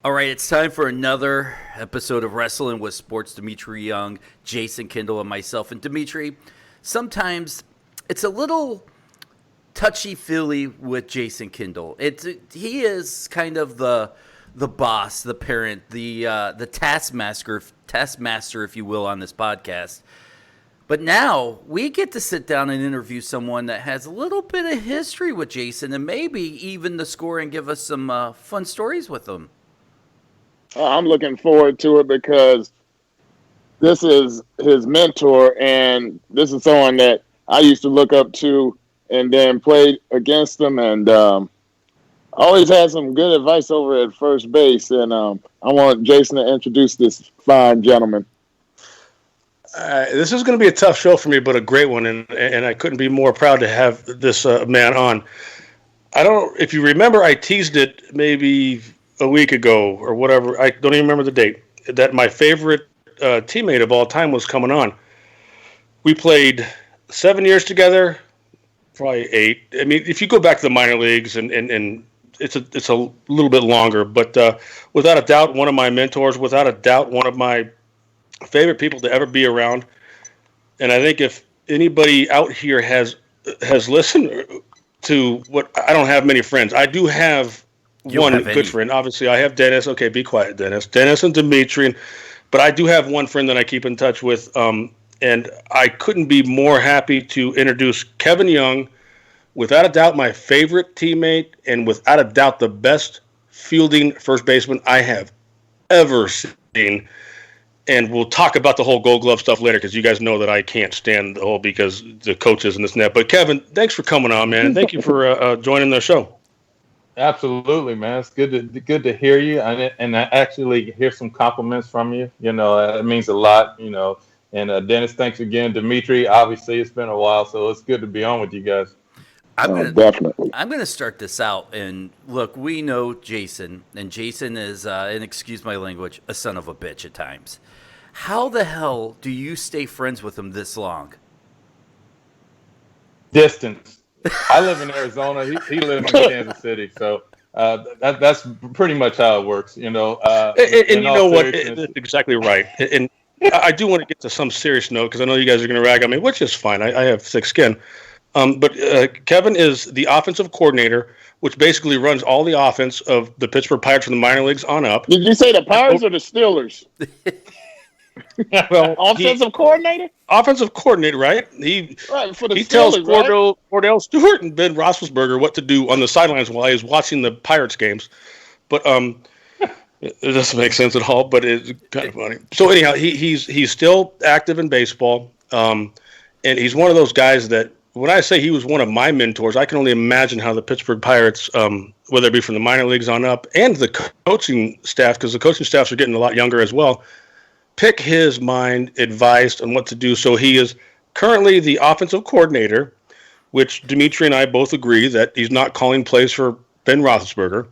All right, it's time for another episode of Wrestling with Sports. Dmitri Young, Jason Kendall, and myself. And Dmitri, sometimes it's a little touchy-feely with Jason Kendall. He is kind of the boss, the parent, the taskmaster, if you will, on this podcast. But now we get to sit down and interview someone that has a little bit of history with Jason, and maybe even the score and give us some fun stories with him. I'm looking forward to it because this is his mentor, and this is someone that I used to look up to and then played against him, and always had some good advice over at first base. And I want Jason to introduce this fine gentleman. This is going to be a tough show for me, but a great one, and I couldn't be more proud to have this man on. If you remember, I teased it maybe a week ago or whatever. I don't even remember the date. That my favorite teammate of all time was coming on. We played 7 years together, probably 8. I mean, if you go back to the minor leagues, and it's a little bit longer, but without a doubt, one of my mentors. Without a doubt, one of my favorite people to ever be around. And I think if anybody out here has listened to what, I don't have many friends. I do have one good friend. Obviously, I have Dennis. Okay, be quiet, Dennis. Dennis and Dmitri. But I do have one friend that I keep in touch with. And I couldn't be more happy to introduce Kevin Young, without a doubt my favorite teammate, and without a doubt the best fielding first baseman I have ever seen. And we'll talk about the whole Gold Glove stuff later, because you guys know that I can't stand the whole because the coaches and this and that. But Kevin, thanks for coming on, man. And thank you for joining the show. Absolutely, man. It's good to hear you, and I actually hear some compliments from you. You know, it means a lot. You know, and Dennis, thanks again. Dmitri, obviously it's been a while, so it's good to be on with you guys. Definitely. I'm gonna start this out, and look, we know Jason, and Jason is, and excuse my language, a son of a bitch at times. How the hell do you stay friends with him this long? Distance. I live in Arizona. He lives in Kansas City, so that's pretty much how it works. You know. And you know what? That's exactly right. And I do want to get to some serious note, because I know you guys are going to rag on me, which is fine. I have thick skin. But Kevin is the offensive coordinator, which basically runs all the offense of the Pittsburgh Pirates from the minor leagues on up. Did you say the Pirates or the Steelers? Well, offensive coordinator? Offensive coordinator, right? He tells Cordell Stewart and Ben Roethlisberger what to do on the sidelines while he's watching the Pirates games. But it doesn't make sense at all, but it's kind of funny. So anyhow, he's still active in baseball, and he's one of those guys that, when I say he was one of my mentors, I can only imagine how the Pittsburgh Pirates, whether it be from the minor leagues on up and the coaching staff, because the coaching staffs are getting a lot younger as well, pick his mind, advised on what to do. So he is currently the offensive coordinator, which Dmitri and I both agree that he's not calling plays for Ben Roethlisberger.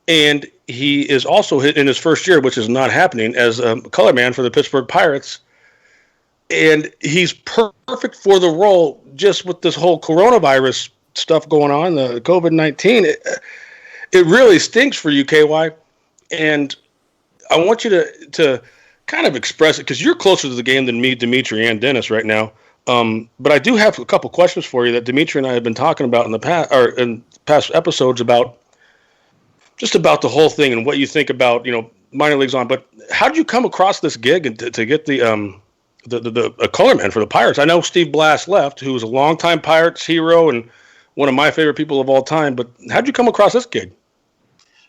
And he is also in his first year, which is not happening, as a color man for the Pittsburgh Pirates. And he's perfect for the role, just with this whole coronavirus stuff going on, the COVID-19. It really stinks for you, KY. And I want you to kind of express it, because you're closer to the game than me, Dmitri, and Dennis right now. But I do have a couple questions for you that Dmitri and I have been talking about in the past, or in past episodes, about just about the whole thing and what you think about, you know, minor leagues on. But how did you come across this gig and to get the color man for the Pirates? I know Steve Blass left, who was a longtime Pirates hero and one of my favorite people of all time. But how did you come across this gig?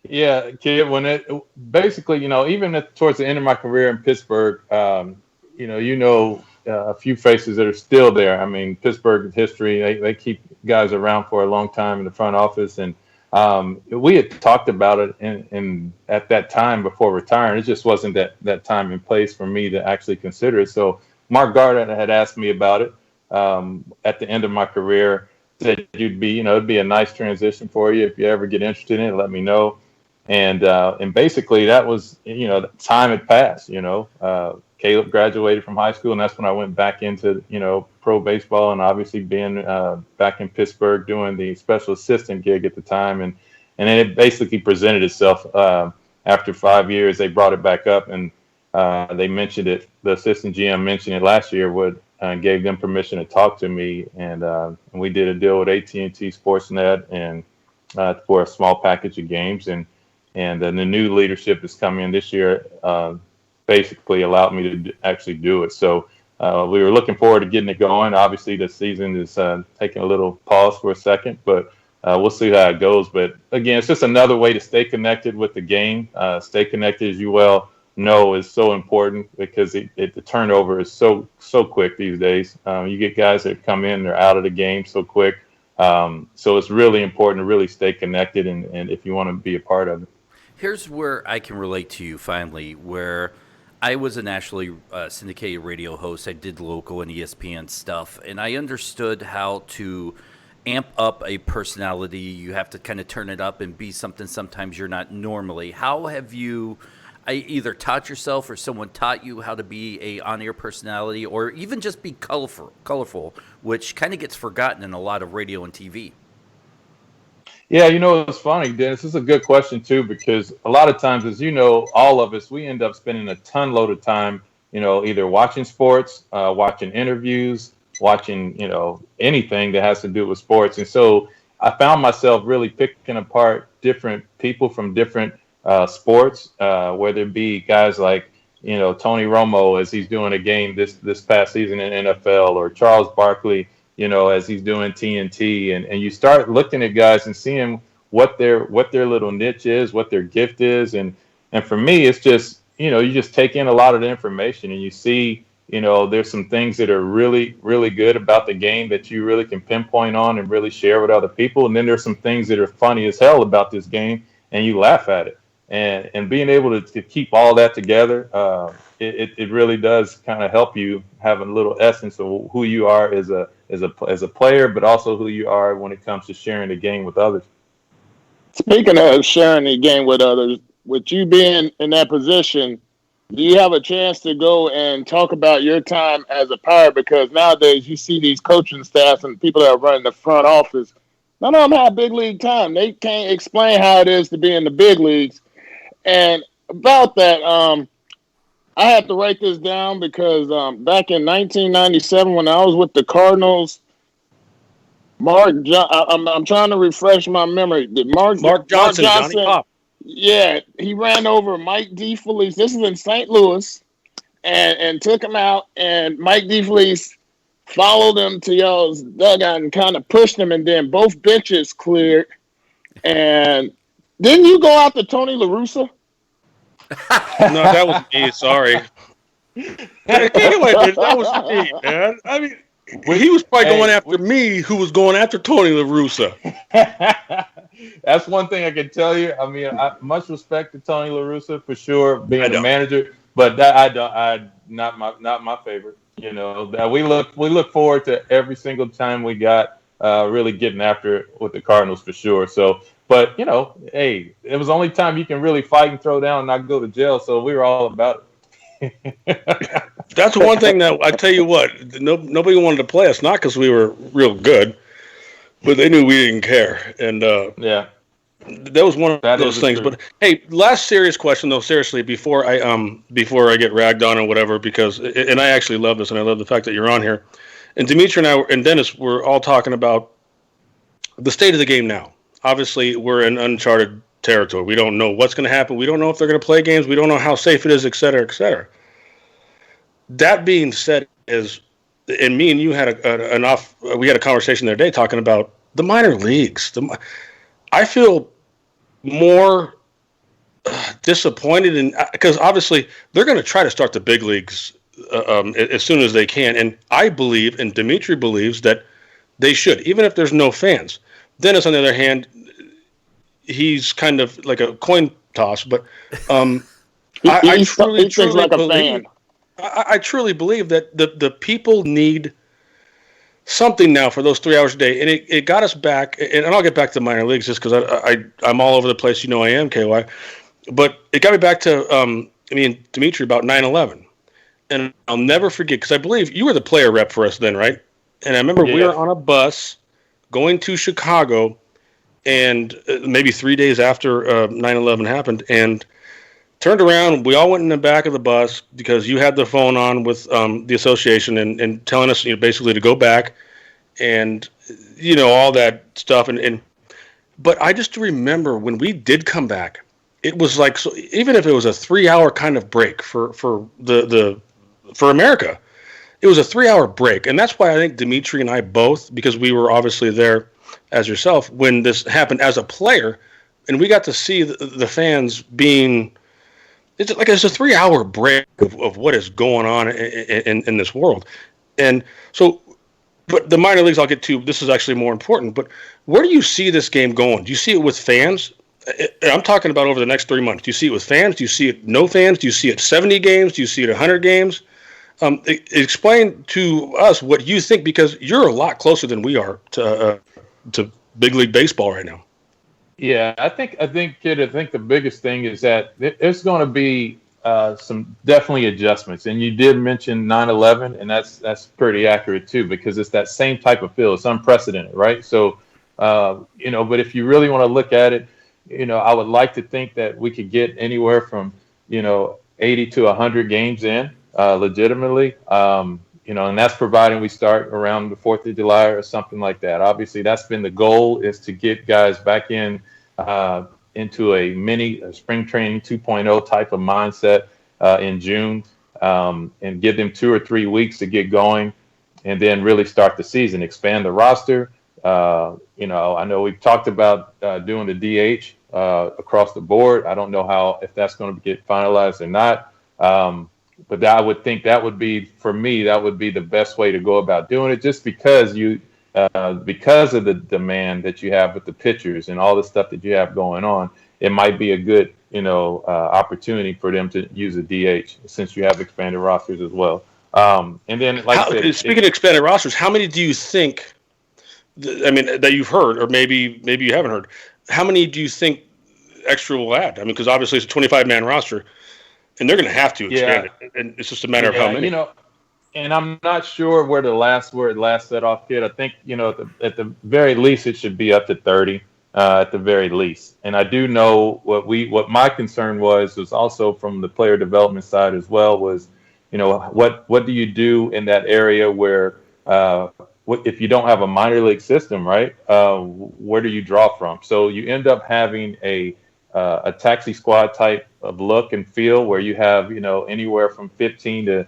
Yeah, kid. When it basically, you know, even towards the end of my career in Pittsburgh, you know, a few faces that are still there. I mean, Pittsburgh history, they keep guys around for a long time in the front office, and we had talked about it in at that time before retiring. It just wasn't that time and place for me to actually consider it. So Mark Gardner had asked me about it at the end of my career. Said it'd be a nice transition for you if you ever get interested in it. Let me know. And basically that was, you know, time had passed. You know, Caleb graduated from high school, and that's when I went back into, you know, pro baseball, and obviously being back in Pittsburgh doing the special assistant gig at the time, and then it basically presented itself after 5 years, they brought it back up, and they mentioned it. The assistant GM mentioned it last year. Gave them permission to talk to me, and we did a deal with AT&T Sportsnet and for a small package of games, and the new leadership that's coming in this year basically allowed me to actually do it. So we were looking forward to getting it going. Obviously, the season is taking a little pause for a second, but we'll see how it goes. But again, it's just another way to stay connected with the game. Stay connected, as you well know, is so important because the turnover is so quick these days. You get guys that come in, they're out of the game so quick. So it's really important to really stay connected, and if you want to be a part of it. Here's where I can relate to you finally, where I was a nationally syndicated radio host. I did local and ESPN stuff, and I understood how to amp up a personality. You have to kind of turn it up and be something sometimes you're not normally. How have you either taught yourself or someone taught you how to be a on-air personality or even just be colorful, which kind of gets forgotten in a lot of radio and TV? Yeah, it's funny, Dennis. This is a good question, too, because a lot of times, as you know, all of us, we end up spending a ton load of time, either watching sports, watching interviews, watching, anything that has to do with sports. And so I found myself really picking apart different people from different sports, whether it be guys like, Tony Romo as he's doing a game this past season in NFL, or Charles Barkley, as he's doing TNT, and you start looking at guys and seeing what their little niche is, what their gift is. And for me, it's just, you just take in a lot of the information and you see, there's some things that are really, really good about the game that you really can pinpoint on and really share with other people. And then there's some things that are funny as hell about this game and you laugh at it. And being able to keep all that together, it really does kind of help you have a little essence of who you are as a player, but also who you are when it comes to sharing the game with others. Speaking of sharing the game with others, with you being in that position, do you have a chance to go and talk about your time as a Pirate? Because nowadays you see these coaching staffs and people that are running the front office, none of them have big league time. They can't explain how it is to be in the big leagues. And about that, I had to write this down because back in 1997, when I was with the Cardinals, I'm trying to refresh my memory. Mark Johnson, Johnny Pop. Yeah, he ran over Mike DeFelice. This is in St. Louis, and took him out. And Mike DeFelice followed him to y'all's dugout and kind of pushed him, and then both benches cleared. And didn't you go out to Tony La Russa? No, that was me. Sorry. Anyway, that was me, man. I mean, he was probably going after me, who was going after Tony La Russa. That's one thing I can tell you. I mean, much respect to Tony La Russa for sure, being the manager, but not my favorite. That we look forward to every single time we got really getting after it with the Cardinals for sure. So. But, hey, it was the only time you can really fight and throw down and not go to jail. So we were all about it. That's one thing that I tell you what, nobody wanted to play us, not because we were real good, but they knew we didn't care. And yeah, that was one of those things. But hey, last serious question though, seriously, before I get ragged on and whatever, because and I actually love this and I love the fact that you're on here. And Dmitri and I and Dennis were all talking about the state of the game now. Obviously, we're in uncharted territory. We don't know what's going to happen. We don't know if they're going to play games. We don't know how safe it is, et cetera, et cetera. That being said, and me and you had we had a conversation the other day talking about the minor leagues. I feel more disappointed because obviously they're going to try to start the big leagues as soon as they can. And I believe, and Dmitri believes, that they should, even if there's no fans. Dennis, on the other hand, he's kind of like a coin toss, but I truly believe I truly believe that the people need something now for those 3 hours a day, and it got us back. And I'll get back to the minor leagues just because I'm all over the place. I am, KY, but it got me back to Dmitri about 9/11, and I'll never forget because I believe you were the player rep for us then, right? And I remember we were on a bus going to Chicago, and maybe 3 days after 9/11 happened, and turned around. We all went in the back of the bus because you had the phone on with the association and telling us, basically to go back and, all that stuff. But I just remember when we did come back, it was like, so even if it was a 3-hour kind of break for America, it was a 3-hour break. And that's why I think Dmitri and I both, because we were obviously there as yourself when this happened as a player, and we got to see the fans being, it's a 3-hour break of what is going on in this world. And so, but the minor leagues I'll get to, this is actually more important, but where do you see this game going? Do you see it with fans? I'm talking about over the next 3 months. Do you see it with fans? Do you see it no fans? Do you see it 70 games? Do you see it 100 games? Explain to us what you think, because you're a lot closer than we are to big league baseball right now. Yeah, I think, kid, the biggest thing is that there's going to be some definitely adjustments. And you did mention 9/11, and that's pretty accurate too, because it's that same type of feel. It's unprecedented, right? So, but if you really want to look at it, I would like to think that we could get anywhere from, 80 to 100 games in legitimately. And that's providing we start around the 4th of July or something like that. Obviously, that's been the goal, is to get guys back in into a spring training 2.0 type of mindset in June, and give them 2 or 3 weeks to get going, and then really start the season, expand the roster. I know we've talked about doing the DH across the board. I don't know if that's going to get finalized or not. But I would think that would be, for me, that would be the best way to go about doing it, just because because of the demand that you have with the pitchers and all the stuff that you have going on. It might be a good, opportunity for them to use a DH, since you have expanded rosters as well. And then, like I said, speaking of expanded rosters, how many do you think, that you've heard, or maybe you haven't heard, how many do you think extra will add? because obviously it's a 25-man roster, and they're going to have to expand it, and it's just a matter of how many. And I'm not sure where it last set off, kid. I think, at the very least, it should be up to 30 at the very least. And I do know what my concern was also from the player development side as well, was, what do you do in that area where if you don't have a minor league system, right? Where do you draw from? So you end up having a taxi squad type of look and feel, where you have, anywhere from 15 to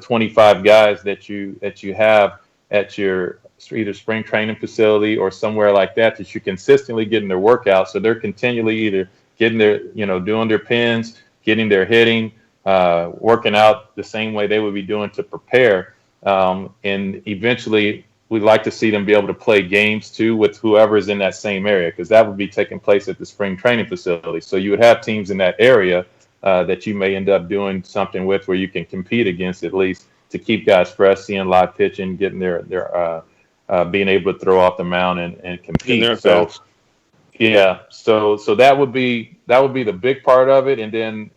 25 guys that you have at your either spring training facility or somewhere like that you're consistently getting their workout. So they're continually either getting their, doing their pins, getting their hitting, working out the same way they would be doing to prepare. And eventually we'd like to see them be able to play games too with whoever is in that same area, because that would be taking place at the spring training facility. So you would have teams in that area that you may end up doing something with, where you can compete against, at least to keep guys fresh, seeing live pitching, getting their being able to throw off the mound and compete. So yeah, so that would be the big part of it. And then,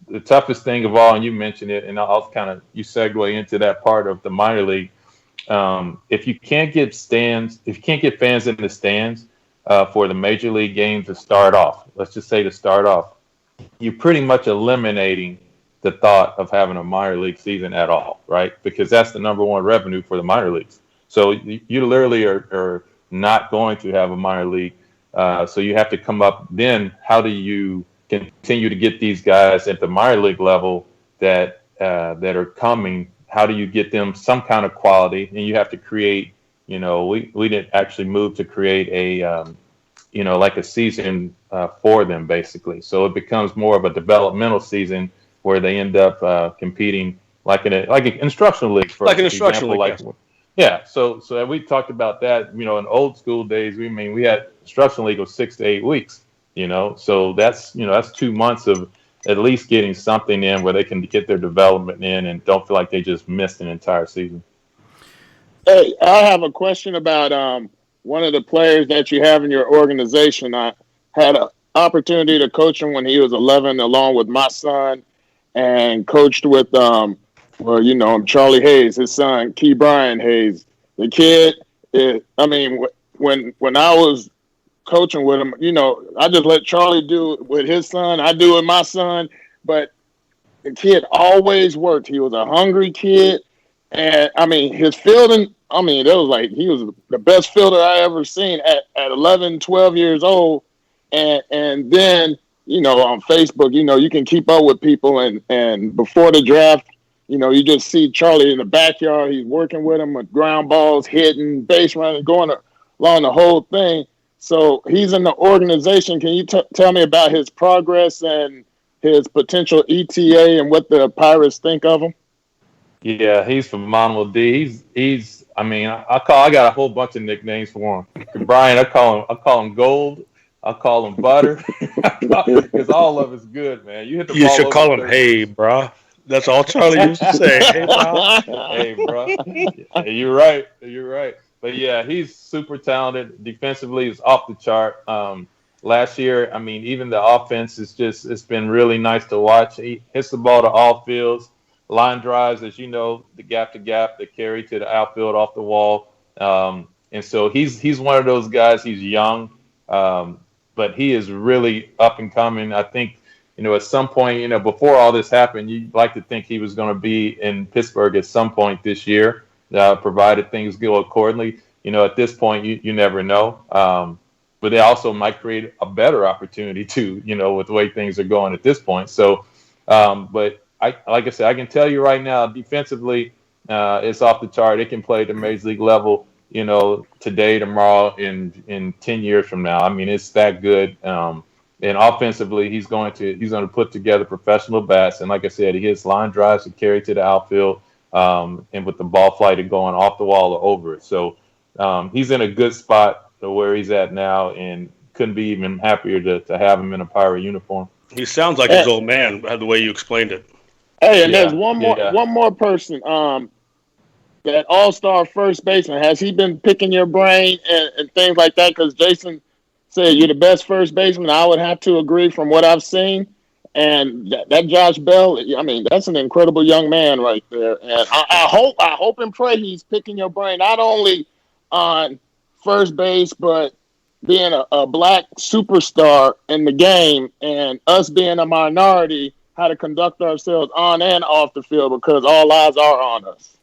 the toughest thing of all, and you mentioned it, and I'll you segue into that part of the minor league. If you can't get fans in the stands for the major league games to start off, you're pretty much eliminating the thought of having a minor league season at all, right? Because that's the number one revenue for the minor leagues. So you literally are not going to have a minor league. So you have to come up. Then how do you continue to get these guys at the minor league level that are coming? How do you get them some kind of quality? And you have to create, we didn't actually move to create a, like a season for them, basically. So it becomes more of a developmental season where they end up competing like an instructional league. For like an instructional league. Yeah. So we talked about that, in old school days. We had instructional league of 6 to 8 weeks, so that's 2 months of at least getting something in where they can get their development in and don't feel like they just missed an entire season. Hey, I have a question about one of the players that you have in your organization. I had an opportunity to coach him when he was 11, along with my son, and coached with, Charlie Hayes, his son, Key Brian Hayes. The kid, when I was coaching with him. You know, I just let Charlie do it with his son. I do it with my son. But the kid always worked. He was a hungry kid. And, I mean, his fielding, I mean, it was like he was the best fielder I ever seen at 11, 12 years old. And then, you know, on Facebook, you know, you can keep up with people. And before the draft, you know, you just see Charlie in the backyard. He's working with him with ground balls, hitting, base running, going along the whole thing. So he's in the organization. Can you tell me about his progress and his potential ETA and what the Pirates think of him? Yeah, he's phenomenal, D. He's. I mean, I got a whole bunch of nicknames for him. Brian, I call him Gold. I call him Butter because all of it's good, man. You hit the ball. You should call him Hey, bro. That's all Charlie used to say. Hey, bro. Hey, bro. Yeah, you're right. You're right. But yeah, he's super talented. Defensively, he's off the chart. Last year, I mean, even the offense it's been really nice to watch. He hits the ball to all fields. Line drives, as you know, the gap to gap, the carry to the outfield off the wall. And so he's one of those guys. He's young, but he is really up and coming. I think, you know, at some point, you know, before all this happened, you'd like to think he was going to be in Pittsburgh at some point this year, provided things go accordingly. You know, at this point, you never know. But they also might create a better opportunity too, you know, with the way things are going at this point. So, but like I said, I can tell you right now, defensively, it's off the chart. It can play at the major league level, you know, today, tomorrow, in 10 years from now. I mean, it's that good. And offensively, he's going to put together professional bats. And like I said, he hits line drives to carry to the outfield, and with the ball flight going off the wall or over it. So he's in a good spot where he's at now, and couldn't be even happier to have him in a Pirate uniform. He sounds like his old man, the way you explained it. Hey, and there's one more person. That all-star first baseman, has he been picking your brain and things like that? Because Jason said you're the best first baseman. I would have to agree from what I've seen. And that Josh Bell, I mean, that's an incredible young man right there. And I hope and pray he's picking your brain not only on first base, but being a black superstar in the game and us being a minority, how to conduct ourselves on and off the field, because all eyes are on us.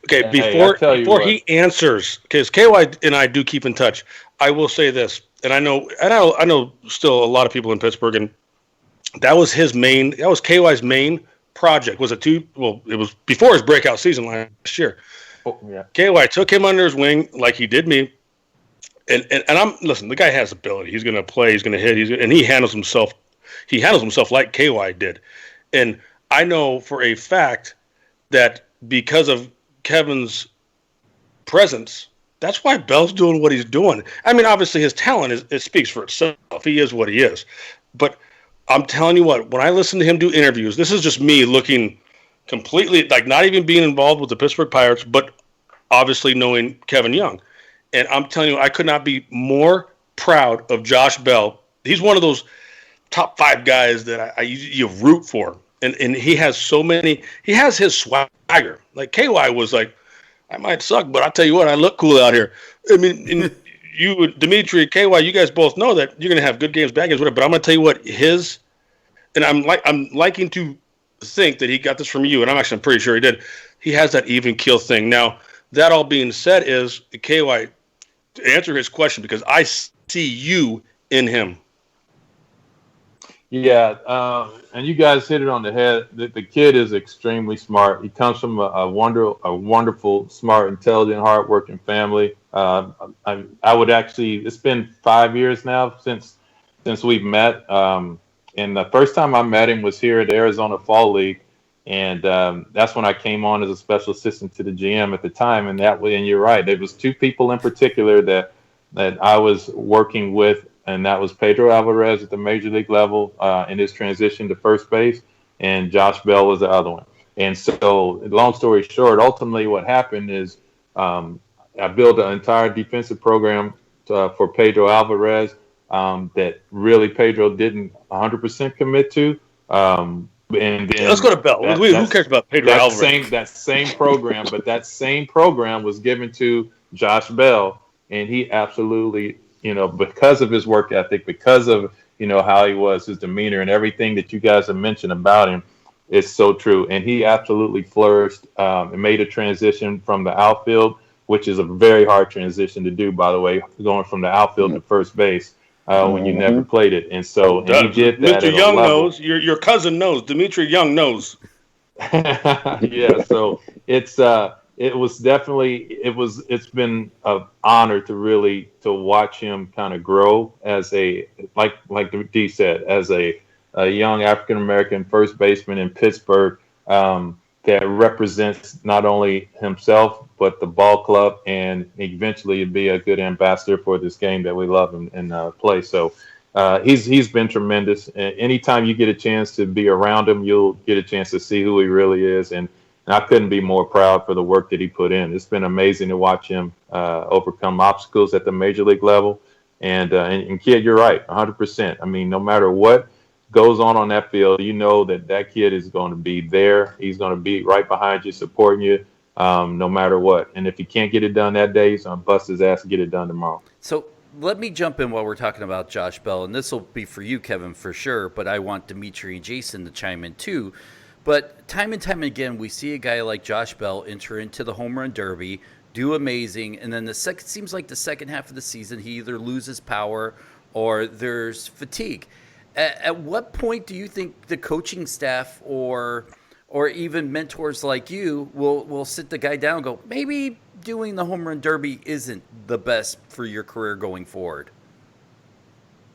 Okay, before he answers, because KY and I do keep in touch, I will say this, and I know still a lot of people in Pittsburgh, and that was KY's main project. It was before his breakout season last year. Oh, yeah. KY took him under his wing like he did me. And listen, the guy has ability. He's going to play. He's going to hit. And he handles himself. He handles himself like KY did. And I know for a fact that because of Kevin's presence, that's why Bell's doing what he's doing. I mean, obviously his talent it speaks for itself. He is what he is. But I'm telling you what, when I listen to him do interviews, this is just me looking completely like not even being involved with the Pittsburgh Pirates, but obviously knowing Kevin Young. And I'm telling you, I could not be more proud of Josh Bell. He's one of those top 5 guys that you root for. And he has so many. He has his swagger. Like KY was like, I might suck, but I'll tell you what, I look cool out here. I mean, you, Dmitri, KY, you guys both know that you're going to have good games, bad games, whatever. But I'm going to tell you what, and I'm liking to think that he got this from you, and I'm pretty sure he did. He has that even keel thing. Now, that all being said is, KY, to answer his question, because I see you in him. Yeah, and you guys hit it on the head. The kid is extremely smart. He comes from a wonderful, smart, intelligent, hardworking family. I would actually. It's been 5 years now since we've met. And the first time I met him was here at the Arizona Fall League, and that's when I came on as a special assistant to the GM at the time. And you're right. There was 2 people in particular that I was working with. And that was Pedro Alvarez at the major league level in his transition to first base, and Josh Bell was the other one. And so, long story short, ultimately what happened is I built an entire defensive program for Pedro Alvarez that really Pedro didn't 100% commit to. And then let's go to Bell. Who cares about Pedro Alvarez? That same program, but that same program was given to Josh Bell, and he absolutely because of his work ethic, because of, how he was, his demeanor, and everything that you guys have mentioned about him is so true. And he absolutely flourished and made a transition from the outfield, which is a very hard transition to do, by the way, going from the outfield to first base when you never played it. And so he did that. Mr. Young knows. Your cousin knows. Dmitri Young knows. Yeah, so it's been an honor to watch him kind of grow as like D said, as a young African American first baseman in Pittsburgh that represents not only himself but the ball club, and eventually be a good ambassador for this game that we love and play. So he's been tremendous. And anytime you get a chance to be around him, you'll get a chance to see who he really is. And I couldn't be more proud for the work that he put in. It's been amazing to watch him overcome obstacles at the major league level. And kid, you're right, 100%. I mean, no matter what goes on that field, that kid is going to be there. He's going to be right behind you, supporting you, no matter what. And if he can't get it done that day, he's going to bust his ass to get it done tomorrow. So let me jump in while we're talking about Josh Bell, and this will be for you, Kevin, for sure, but I want Dmitri and Jason to chime in too. But time and time again, we see a guy like Josh Bell enter into the home run derby, do amazing, and then seems like the second half of the season, he either loses power or there's fatigue. At what point do you think the coaching staff or even mentors like you will sit the guy down and go, maybe doing the home run derby isn't the best for your career going forward?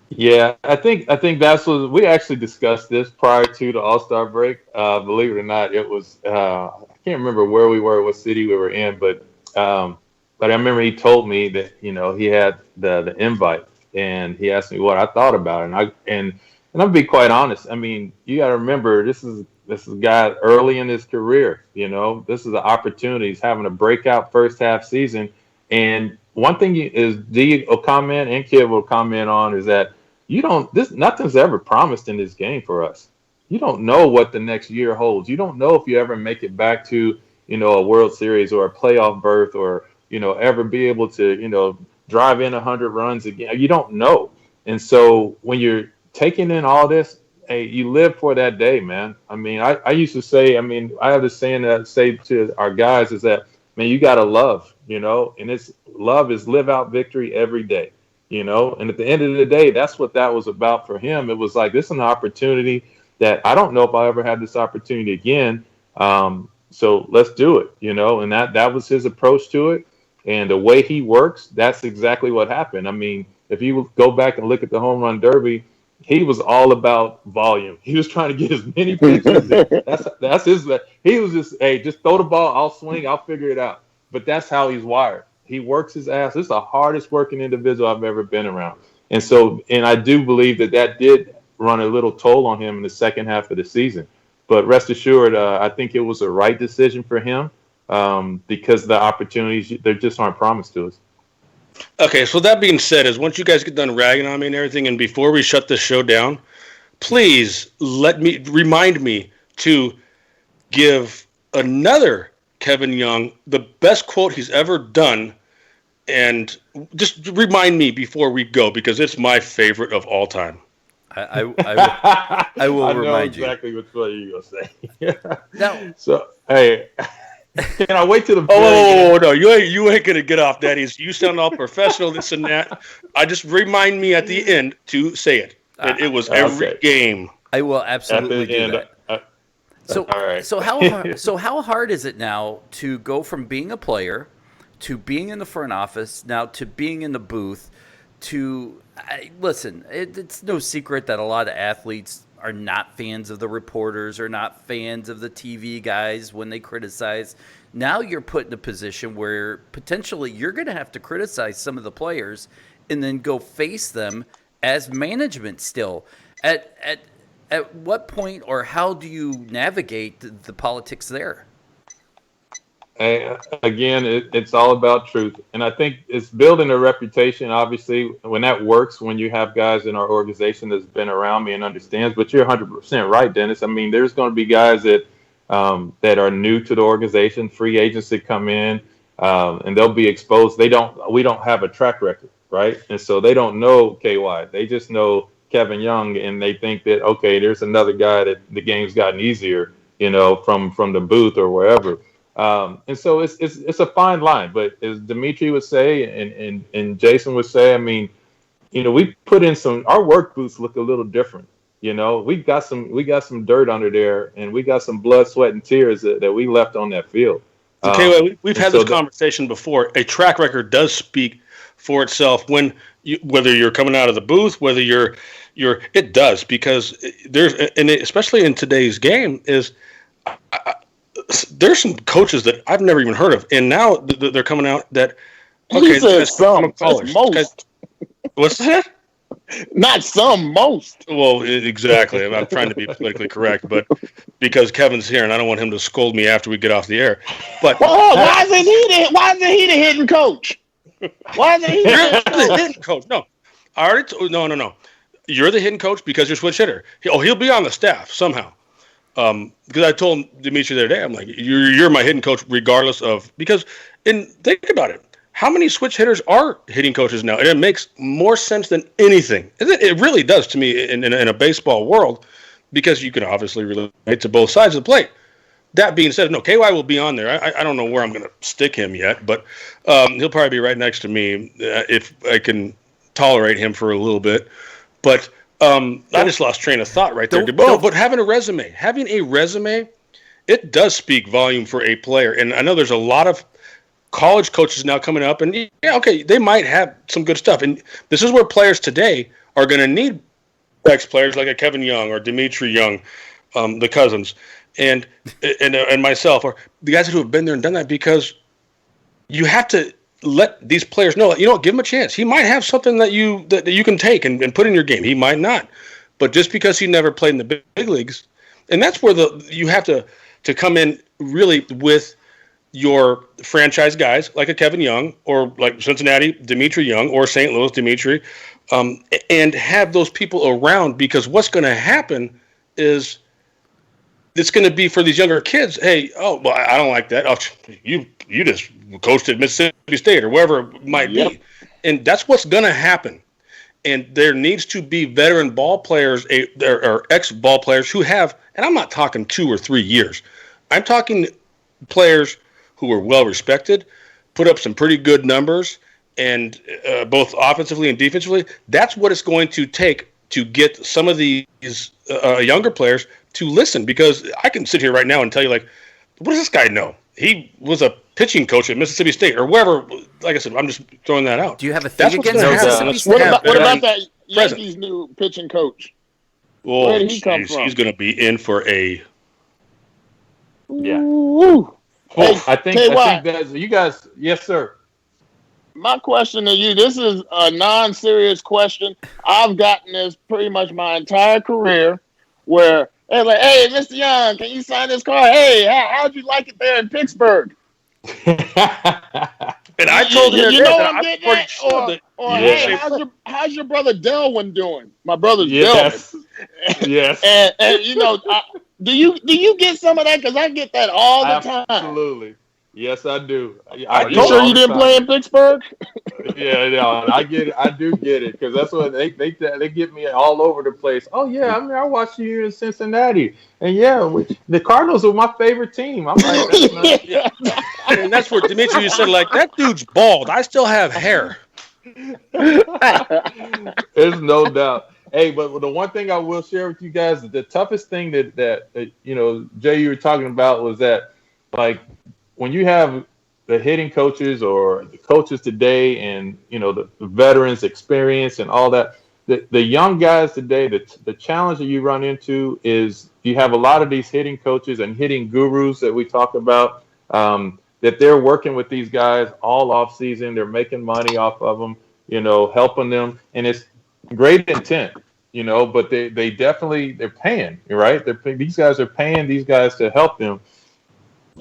Yeah, I think that's what we actually discussed this prior to the All-Star break. Believe it or not, it was I can't remember where we were, what city we were in, but I remember he told me that he had the invite, and he asked me what I thought about it, and I'll be quite honest. I mean, you got to remember this is a guy early in his career. This is an opportunity. He's having a breakout first half season, and one thing is D will comment and Kid will comment on is that nothing's ever promised in this game for us. You don't know what the next year holds. You don't know if you ever make it back to, a World Series or a playoff berth or, ever be able to, drive in 100 runs again. You don't know. And so when you're taking in all this, hey, you live for that day, man. I mean, I used to say, I have this saying that I say to our guys is that, man, you got to love, and love is live out victory every day, and at the end of the day, that's what that was about for him. It was like, this is an opportunity that I don't know if I'll ever have this opportunity again. So let's do it, and that was his approach to it. And the way he works, that's exactly what happened. I mean, if you go back and look at the home run derby, he was all about volume. He was trying to get as many pitches. That's his. He was just, hey, just throw the ball. I'll swing. I'll figure it out. But that's how he's wired. He works his ass. This is the hardest working individual I've ever been around. And I do believe that did run a little toll on him in the second half of the season. But rest assured, I think it was the right decision for him because the opportunities, they just aren't promised to us. Okay, so that being said, is once you guys get done ragging on me and everything, and before we shut this show down, please remind me to give another Kevin Young the best quote he's ever done, and just remind me before we go because it's my favorite of all time. I will remind you. I know exactly what you're going to say. Now, so, hey, can I wait till the Oh, no, you ain't going to get off that. You sound all professional, this and that. I just remind me at the end to say it. It was every game. I will absolutely do that. So, all right. so how hard is it now to go from being a player to being in the front office, now to being in the booth, to listen, it's no secret that a lot of athletes are not fans of the reporters or not fans of the TV guys when they criticize. Now you're put in a position where potentially you're going to have to criticize some of the players and then go face them as management still. At what point or how do you navigate the politics there? Again, it's all about truth. And I think it's building a reputation, obviously, when that works, when you have guys in our organization that's been around me and understands. But you're 100% right, Dennis. I mean, there's going to be guys that are new to the organization, free agents that come in, and they'll be exposed. We don't have a track record. right? And so they don't know KY. They just know Kevin Young, and they think that, okay, there's another guy that the game's gotten easier, from the booth or wherever. And so it's a fine line. But as Dmitri would say, and Jason would say, I mean, we put in our work boots look a little different. We got some dirt under there, and we got some blood, sweat, and tears that we left on that field. Okay, we've had this conversation before. A track record does speak for itself whether you're coming out of the booth, whether it does, because especially in today's game there's some coaches that I've never even heard of, and now they're coming out that he said some, most. What's that? Not some, most. Well, exactly. I'm trying to be politically correct, but because Kevin's here and I don't want him to scold me after we get off the air. But why isn't he the hitting coach? Why isn't he the hitting coach? No, I already no. You're the hitting coach because you're switch hitter. He'll be on the staff somehow. Because I told Dmitri the other day, I'm like, you're my hitting coach regardless of, and think about it. How many switch hitters are hitting coaches now? And it makes more sense than anything. It really does to me in a baseball world, because you can obviously relate to both sides of the plate. That being said, no, KY will be on there. I don't know where I'm going to stick him yet, but he'll probably be right next to me if I can tolerate him for a little bit. But I just lost train of thought right there. But having a resume, it does speak volume for a player. And I know there's a lot of college coaches now coming up, and they might have some good stuff. And this is where players today are going to need ex-players like a Kevin Young or Dmitri Young, the cousins, and myself, or the guys who have been there and done that, because you have to let these players know, give him a chance. He might have something that you can take and put in your game. He might not. But just because he never played in the big leagues, and that's where you have to come in really with your franchise guys like a Kevin Young, or like Cincinnati, Dmitri Young, or St. Louis, Dmitri, and have those people around, because what's going to happen is it's going to be for these younger kids, hey, I don't like that. Oh, you just coached at Mississippi State or wherever it might be. And that's what's going to happen. And there needs to be veteran ball players or ex-ball players who have, and I'm not talking 2 or 3 years. I'm talking players who are well-respected, put up some pretty good numbers, and both offensively and defensively. That's what it's going to take to get some of these younger players to listen, because I can sit here right now and tell you, like, what does this guy know? He was a pitching coach at Mississippi State or wherever. Like I said, I'm just throwing that out. Do you have a thing against Mississippi State? What about that Yankees new pitching coach? Well, where did he come from? He's going to be in for a. Yeah. Well, I think that you guys. Yes, sir. My question to you, this is a non-serious question. I've gotten this pretty much my entire career, where they're like, hey, Mr. Young, can you sign this card? Hey, how'd you like it there in Pittsburgh? And I told him, you know what I'm getting at? Or hey, how's your brother Delwyn doing? My brother's Delwyn. Yes. and do you get some of that? Because I get that all the time. Absolutely. Yes, I do. You sure you didn't play in Pittsburgh? Yeah, no, I get it. I do get it, because that's what they get me all over the place. Oh yeah, I mean, I watched you in Cincinnati, and the Cardinals were my favorite team. I'm like, and that's where Dmitri said, like, that dude's bald. I still have hair. There's no doubt. Hey, but the one thing I will share with you guys, the toughest thing that Jay, you were talking about, was that, like, when you have the hitting coaches or the coaches today, and the veterans experience and all that, the young guys today, the challenge that you run into is you have a lot of these hitting coaches and hitting gurus that we talk about, that they're working with these guys all off season. They're making money off of them, helping them, and it's great intent, but they definitely, they're paying, right? These guys are paying these guys to help them.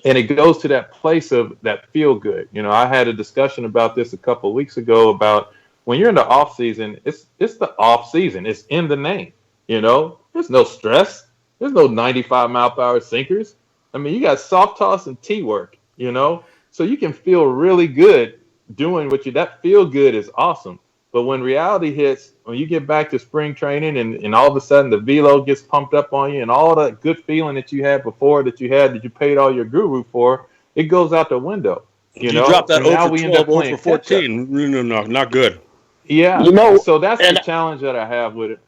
And it goes to that place of that feel good. I had a discussion about this a couple of weeks ago about when you're in the off season, it's the off season. It's in the name. There's no stress. There's no 95-mile-per-hour sinkers. I mean, you got soft toss and tee work, so you can feel really good doing that feel good is awesome. But when reality hits, when you get back to spring training and all of a sudden the velo gets pumped up on you and all that good feeling that you had before that you paid all your guru for, it goes out the window. You know, drop that and now 0 for we 12, end up 0 playing for 14. No, not good. Yeah. You know, so that's the challenge that I have with it.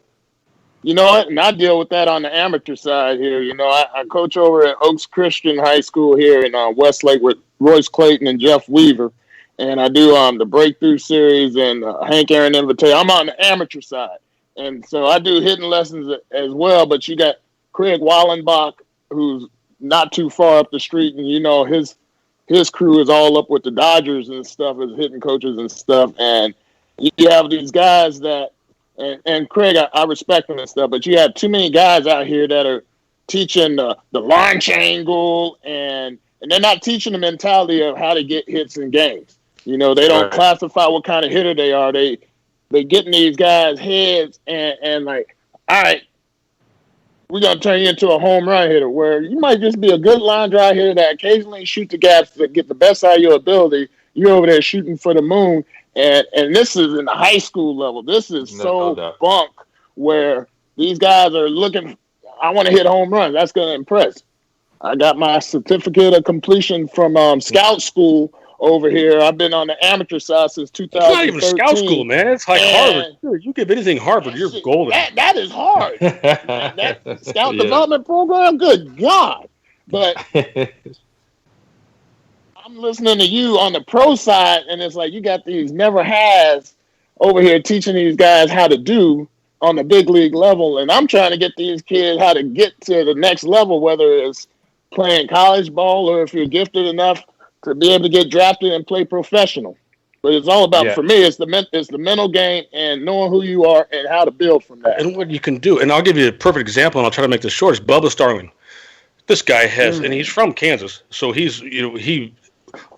You know what? And I deal with that on the amateur side here. You know, I coach over at Oaks Christian High School here in Westlake with Royce Clayton and Jeff Weaver. And I do the Breakthrough Series and Hank Aaron Invitation. I'm on the amateur side. And so I do hitting lessons as well. But you got Craig Wallenbach, who's not too far up the street. And, you know, his crew is all up with the Dodgers and stuff as hitting coaches and stuff. And you have these guys that, and Craig, I respect him and stuff, but you have too many guys out here that are teaching the launch angle, and they're not teaching the mentality of how to get hits in games. You know, they don't classify what kind of hitter they are. They get in these guys' heads and like, all right, we're going to turn you into a home run hitter, where you might just be a good line drive hitter that occasionally shoot the gaps to get the best out of your ability. You're over there shooting for the moon. And this is in the high school level. This is bunk where these guys are looking, I want to hit home runs. That's going to impress. I got my certificate of completion from scout school over here. I've been on the amateur side since 2013. It's not even scout school, man. It's like Harvard. You give anything Harvard, you're golden. That is hard. that scout development program, good God. But I'm listening to you on the pro side, and it's like you got these never-has over here teaching these guys how to do on the big league level, and I'm trying to get these kids how to get to the next level, whether it's playing college ball or if you're gifted enough to be able to get drafted and play professional. But it's all about, for me, it's the mental game and knowing who you are and how to build from that. And what you can do, and I'll give you a perfect example, and I'll try to make this short, is Bubba Starling. This guy has, and he's from Kansas, so he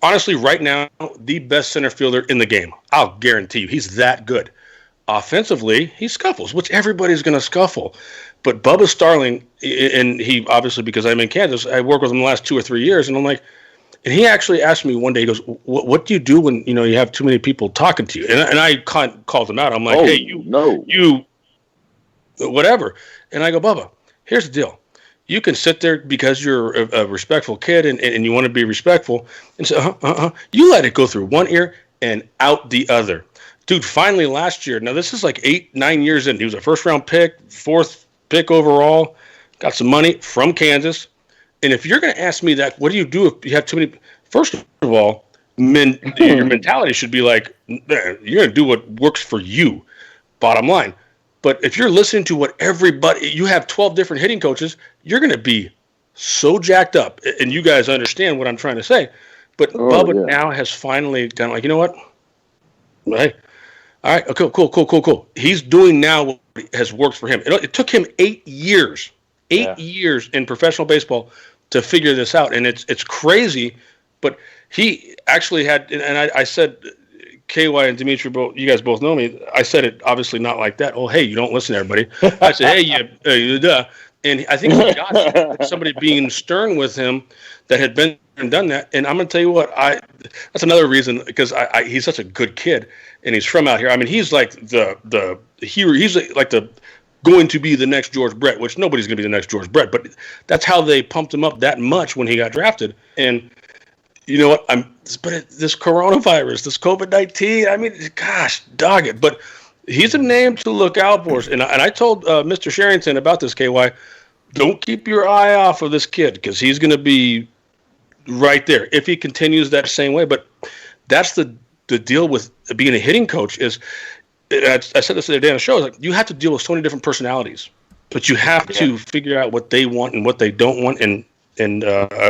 honestly, right now, the best center fielder in the game. I'll guarantee you, he's that good. Offensively, he scuffles, which everybody's going to scuffle. But Bubba Starling, and he obviously, because I'm in Kansas, I worked with him the last 2 or 3 years, and I'm like, and he actually asked me one day, he goes, what do you do when, you have too many people talking to you? And I called him out. I'm like, hey, you, whatever. And I go, Bubba, here's the deal. You can sit there because you're a respectful kid and you want to be respectful and say, you let it go through one ear and out the other. Dude, finally last year, now this is like 8-9 years in. He was a first-round pick, 4th pick overall, got some money from Kansas. And if you're going to ask me that, what do you do if you have too many? First of all, your mentality should be like, you're going to do what works for you, bottom line. But if you're listening to what everybody, you have 12 different hitting coaches, you're going to be so jacked up. And you guys understand what I'm trying to say. But Bubba now has finally gone like, you know what? Hey, all right, okay, cool. He's doing now what has worked for him. It took him 8 years, 8 years in professional baseball to figure this out. And it's crazy. But he actually had, and I said, KY and Dmitri, you guys both know me. I said it obviously not like that. Oh, hey, you don't listen to everybody. I said, hey, duh. And I think he got somebody being stern with him that had been and done that. And I'm going to tell you what, that's another reason, because he's such a good kid and he's from out here. I mean, he's like the hero. He's like the going to be the next George Brett, which nobody's going to be the next George Brett. But that's how they pumped him up that much when he got drafted. And you know what? This coronavirus, this COVID-19, I mean, gosh, dog it. But he's a name to look out for. And I told Mr. Sherrington about this, KY, don't keep your eye off of this kid because he's going to be right there if he continues that same way. But that's the deal with being a hitting coach is, I said this the other day on the show, is like you have to deal with so many different personalities, but you have to figure out what they want and what they don't want and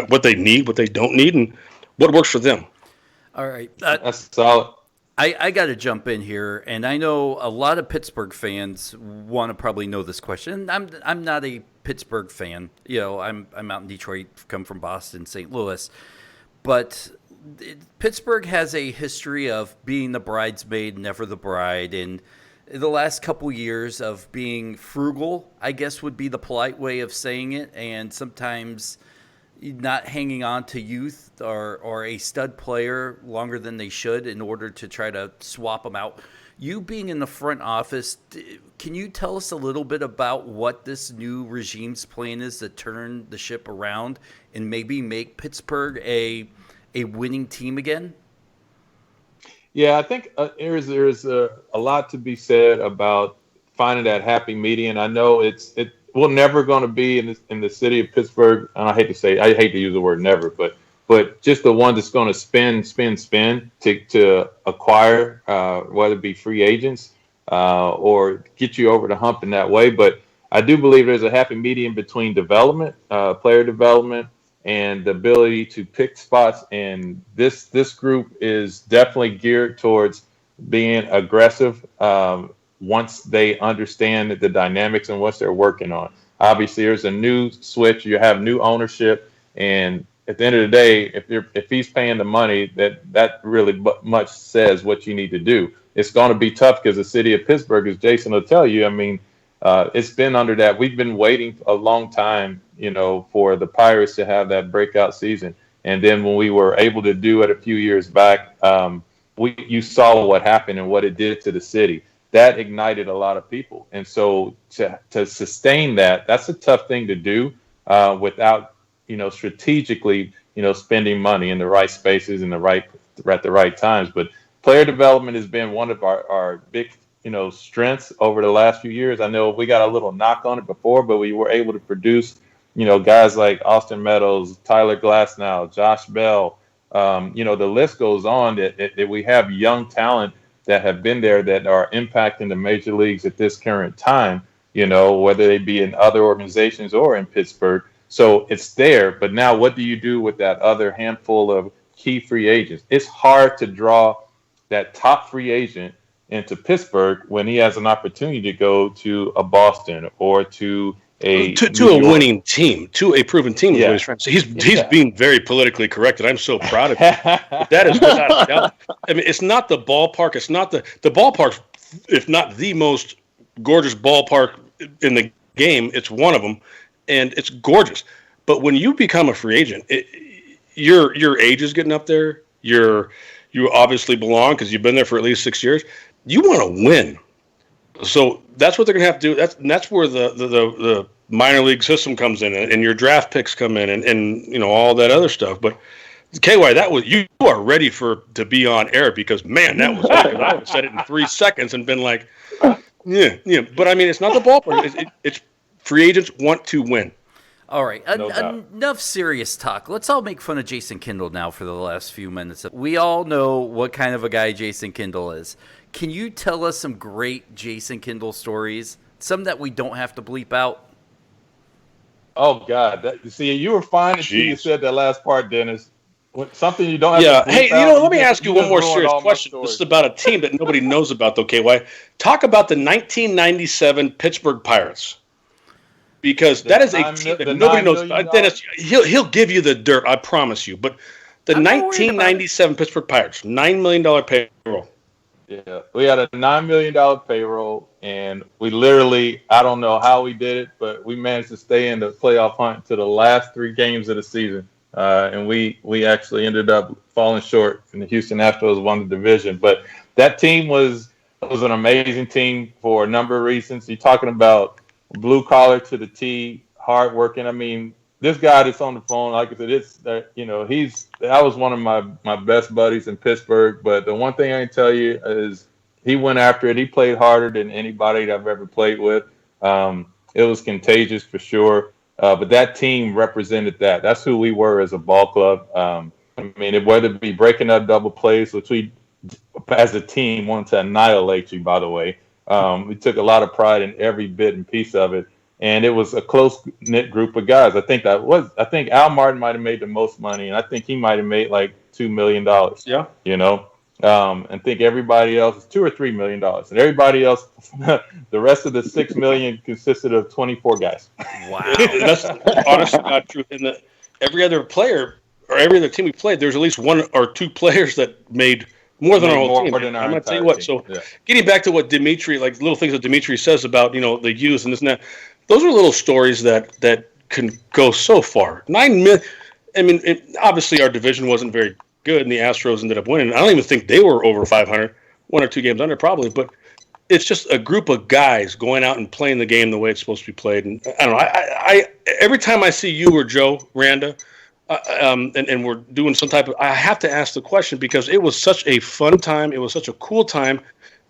what they need, what they don't need, and what works for them. All right. That's solid. I got to jump in here, and I know a lot of Pittsburgh fans want to probably know this question. I'm not a Pittsburgh fan. I'm out in Detroit, come from Boston, St. Louis. But Pittsburgh has a history of being the bridesmaid, never the bride. And the last couple years of being frugal, I guess would be the polite way of saying it, and sometimes not hanging on to youth or a stud player longer than they should in order to try to swap them out. You being in the front office, can you tell us a little bit about what this new regime's plan is to turn the ship around and maybe make Pittsburgh a winning team again? Yeah, I think there's a lot to be said about finding that happy median. I know we're never going to be in the city of Pittsburgh, and I hate to use the word never, but just the one that's going to spend to acquire, whether it be free agents or get you over the hump in that way. But I do believe there's a happy median between development, player development, and the ability to pick spots. And this group is definitely geared towards being aggressive once they understand the dynamics and what they're working on. Obviously, there's a new switch. You have new ownership, and at the end of the day, if he's paying the money, that really much says what you need to do. It's going to be tough because the city of Pittsburgh, as Jason will tell you, I mean, it's been under that. We've been waiting a long time, for the Pirates to have that breakout season. And then when we were able to do it a few years back, you saw what happened and what it did to the city. That ignited a lot of people. And so to sustain that's a tough thing to do without, strategically, spending money in the right spaces and at the right times. But player development has been one of our big, strengths over the last few years. I know we got a little knock on it before, but we were able to produce, guys like Austin Meadows, Tyler Glasnow, Josh Bell. The list goes on that we have young talent that have been there that are impacting the major leagues at this current time, whether they be in other organizations or in Pittsburgh. So it's there. But now what do you do with that other handful of key free agents? It's hard to draw that top free agent into Pittsburgh when he has an opportunity to go to a Boston or to a winning team, to a proven team. Yeah. So he's being very politically correct, and I'm so proud of him. That is without a doubt. I mean, it's not the ballpark. It's not the ballpark, if not the most gorgeous ballpark in the game. It's one of them, and it's gorgeous. But when you become a free agent, your age is getting up there. You obviously belong because you've been there for at least 6 years. You want to win. So that's what they're going to have to do. That's where the minor league system comes in, and your draft picks come in, and all that other stuff. But KY, you are ready to be on air because man, that was good. I would have said it in 3 seconds and been like, yeah. But I mean, it's not the ballpark. It's free agents want to win. All right, enough serious talk. Let's all make fun of Jason Kendall now for the last few minutes. We all know what kind of a guy Jason Kendall is. Can you tell us some great Jason Kendall stories? Some that we don't have to bleep out? Oh, God. You were fine until you said that last part, Dennis. Something you don't have to bleep out. Hey, let me ask you one more serious question. This is about a team that nobody knows about, though, KY. Talk about the 1997 Pittsburgh Pirates. Because that is a team that nobody knows about. Dennis, he'll give you the dirt, I promise you. But the 1997 Pittsburgh Pirates, $9 million payroll. Yeah, we had a $9 million payroll, and we literally, I don't know how we did it, but we managed to stay in the playoff hunt to the last 3 games of the season. And we actually ended up falling short, and the Houston Astros won the division. But that team was an amazing team for a number of reasons. You're talking about blue collar to the T, hard working. I mean, this guy that's on the phone, like I said, that was one of my best buddies in Pittsburgh. But the one thing I can tell you is he went after it. He played harder than anybody that I've ever played with. It was contagious for sure. But that team represented that. That's who we were as a ball club. Whether it be breaking up double plays, which we, as a team, wanted to annihilate you, by the way. We took a lot of pride in every bit and piece of it. And it was a close-knit group of guys. I think Al Martin might have made the most money, and I think he might have made like $2 million. Yeah. And think everybody else is $2 or $3 million. And everybody else, the rest of the $6 million consisted of 24 guys. Wow. That's honestly not true. And every other player or every other team we played, there's at least 1 or 2 players that made more than our whole team. I'm going to tell you what. So getting back to what Dmitri, like little things that Dmitri says about, the youth and this and that, those are little stories that can go so far. 9 million. Obviously our division wasn't very good and the Astros ended up winning. I don't even think they were over 500, 1 or 2 games under probably, but it's just a group of guys going out and playing the game the way it's supposed to be played. And I don't know. I every time I see you or Joe Randa, and we're doing some type of, I have to ask the question because it was such a fun time. It was such a cool time,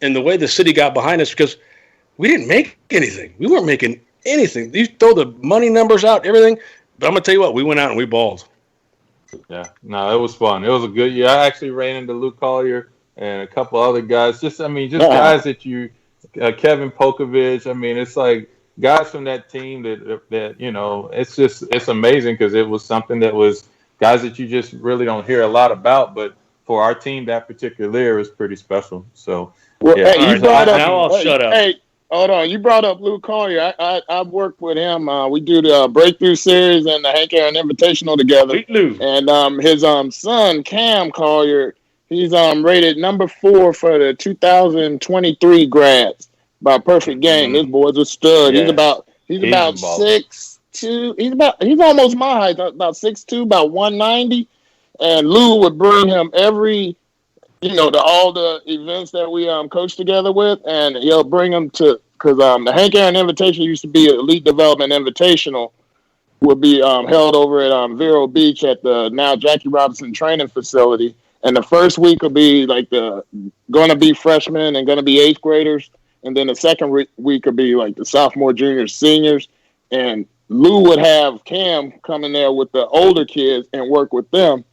and the way the city got behind us because we didn't make anything. We weren't making anything. You throw the money numbers out, everything. But I'm gonna tell you what, we went out and we balled. Yeah, no, it was fun. It was a good year. I actually ran into Luke Collier and a couple other guys. Just guys that you, Kevin Pokovich. I mean, it's like guys from that team that it's amazing because it was something that was guys that you just really don't hear a lot about. But for our team that particular year, it was pretty special. So, yeah. Hey, you brought up. Now I'll shut up. Hey, hold on. You brought up Luke Collier. I've worked with him. We do the Breakthrough Series and the Hank Aaron Invitational together. And his son, Cam Collier, he's rated number 4 for the 2023 grads by Perfect Game. This boy's a stud. Yeah. He's about 6'2". He's almost my height, about 6'2", about 190. And Lou would bring him every to all the events that we coach together with, and he'll bring them to, because the Hank Aaron Invitational used to be an Elite Development Invitational, would be held over at Vero Beach at the now Jackie Robinson Training Facility. And the first week will be like going to be freshmen and going to be 8th graders. And then the second week will be like the sophomore, juniors, seniors. And Lou would have Cam come in there with the older kids and work with them.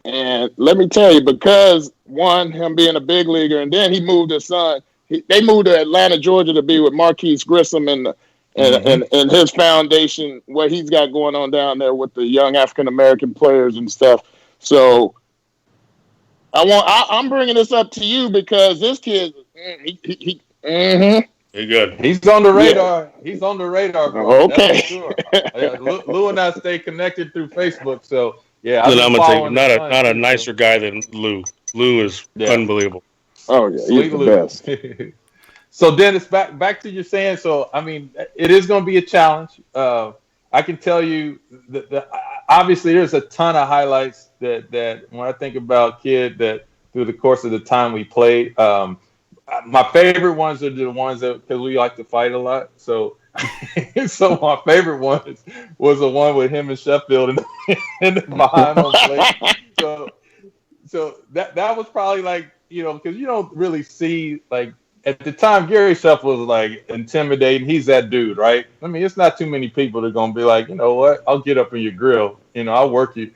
And let me tell you, because one, him being a big leaguer, and then he moved his son. They moved to Atlanta, Georgia, to be with Marquise Grissom and his foundation, what he's got going on down there with the young African American players and stuff. So I'm bringing this up to you because this kid, You're good. He's on the radar. Yeah. He's on the radar. Bro. Okay. Sure. Lou and I stay connected through Facebook, so. Yeah, I'm gonna tell you, not a nicer guy than Lou. Lou is unbelievable. Oh yeah, he's the best. So Dennis, back to your saying. So I mean, it is going to be a challenge. I can tell you that obviously there's a ton of highlights that when I think about kid that through the course of the time we played. My favorite ones are the ones that because we like to fight a lot. So my favorite one was the one with him and Sheffield and behind on play. So that was probably like, because you don't really see, like, at the time Gary Sheffield was like intimidating. He's that dude, right? I mean, it's not too many people that are gonna be like, you know what, I'll get up in your grill, I'll work you.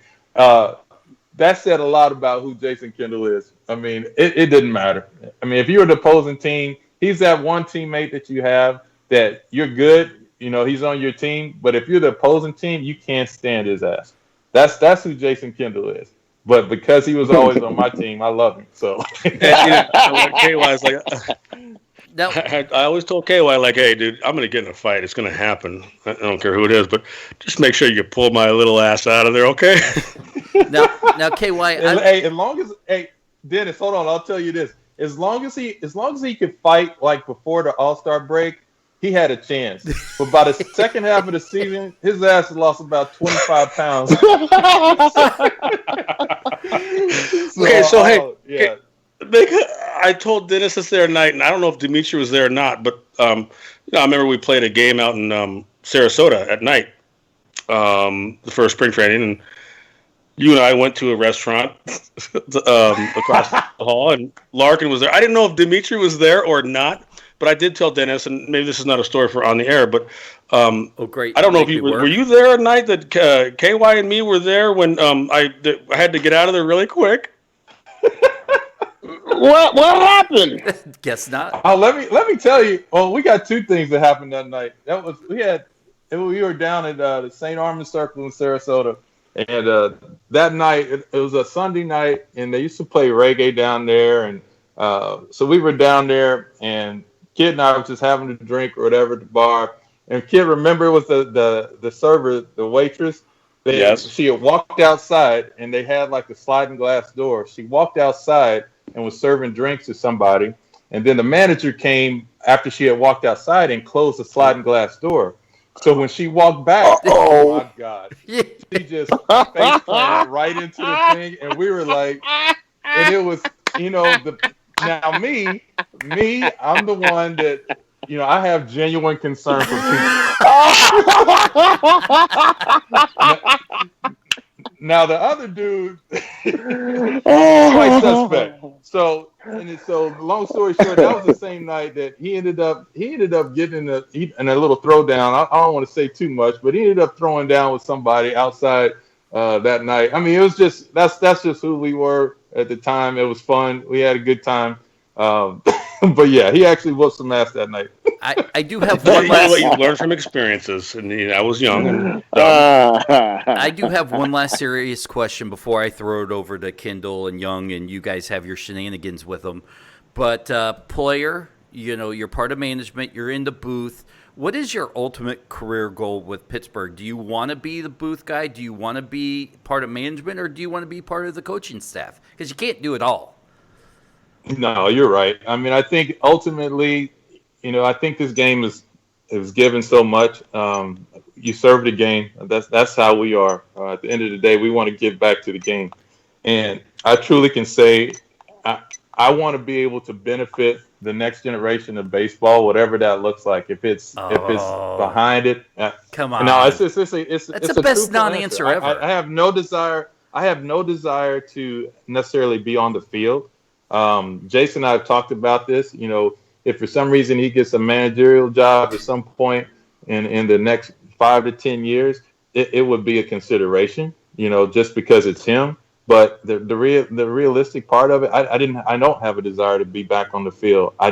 That said a lot about who Jason Kendall is. I mean, it didn't matter. I mean, if you're the opposing team, he's that one teammate that you have that you're good, he's on your team. But if you're the opposing team, you can't stand his ass. That's who Jason Kendall is. But because he was always on my team, I love him. So, KY's like, no. I always told KY, like, hey, dude, I'm going to get in a fight. It's going to happen. I don't care who it is, but just make sure you pull my little ass out of there, okay? Now, KY. As long as Dennis, hold on, I'll tell you this. As long as he could fight like before the All-Star break, he had a chance. But by the second half of the season, his ass lost about 25 pounds. Hey, I told Dennis this there night, and I don't know if Dmitri was there or not, but I remember we played a game out in Sarasota at night, the first spring training, and you and I went to a restaurant across the hall, and Larkin was there. I didn't know if Dmitri was there or not. But I did tell Dennis, and maybe this is not a story for on the air, but great! I don't know if you were you there at night that KY and me were there when I had to get out of there really quick. What happened? Guess not. Oh, let me tell you. Well, we got two things that happened that night. We were down at the St. Armand Circle in Sarasota, and that night it was a Sunday night, and they used to play reggae down there, and so we were down there, and Kid and I were just having a drink or whatever at the bar. And Kid, remember, it was the server, the waitress. Yes. She had walked outside, and they had like a sliding glass door. She walked outside and was serving drinks to somebody. And then the manager came after she had walked outside and closed the sliding glass door. So when she walked back, oh my God, she just face planted right into the thing. And we were like, and it was, now I'm the one that, I have genuine concern for people. Now the other dude, quite suspect. So long story short, that was the same night that he ended up getting in a little throwdown. I don't want to say too much, but he ended up throwing down with somebody outside that night. I mean, it was just that's just who we were at the time. It was fun. We had a good time. But yeah, he actually whooped some ass that night. I do have one last. You learn from experiences, and I was young. And I do have one last serious question before I throw it over to Kendall and Young, and you guys have your shenanigans with them. But player, you're part of management. You're in the booth. What is your ultimate career goal with Pittsburgh? Do you want to be the booth guy? Do you want to be part of management, or do you want to be part of the coaching staff? Because you can't do it all. No, you're right. I mean, I think ultimately, I think this game is given so much. You serve the game. That's how we are. At the end of the day, we want to give back to the game. And I truly can say I want to be able to benefit the next generation of baseball, whatever that looks like. If it's behind it, come on. No, it's the best non-answer ever. I have no desire. I have no desire to necessarily be on the field. Jason and I have talked about this. If for some reason he gets a managerial job at some point in the next 5 to 10 years, it would be a consideration. Just because it's him. But the realistic part of it, I don't have a desire to be back on the field. I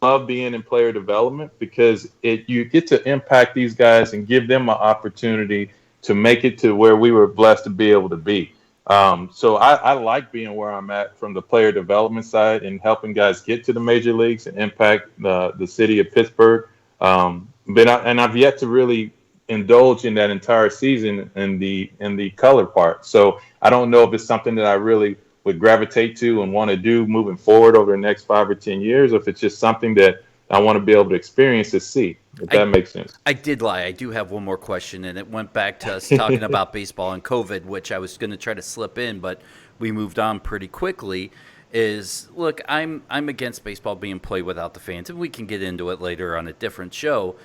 love being in player development because you get to impact these guys and give them an opportunity to make it to where we were blessed to be able to be. So I like being where I'm at from the player development side and helping guys get to the major leagues and impact the city of Pittsburgh. But I've yet to really indulge in that entire season in the color part. So I don't know if it's something that I really would gravitate to and want to do moving forward over the next 5 or 10 years, or if it's just something that I want to be able to experience to see, if that makes sense. I did lie. I do have one more question, and it went back to us talking about baseball and COVID, which I was going to try to slip in, but we moved on pretty quickly. Look, I'm against baseball being played without the fans, and we can get into it later on a different show.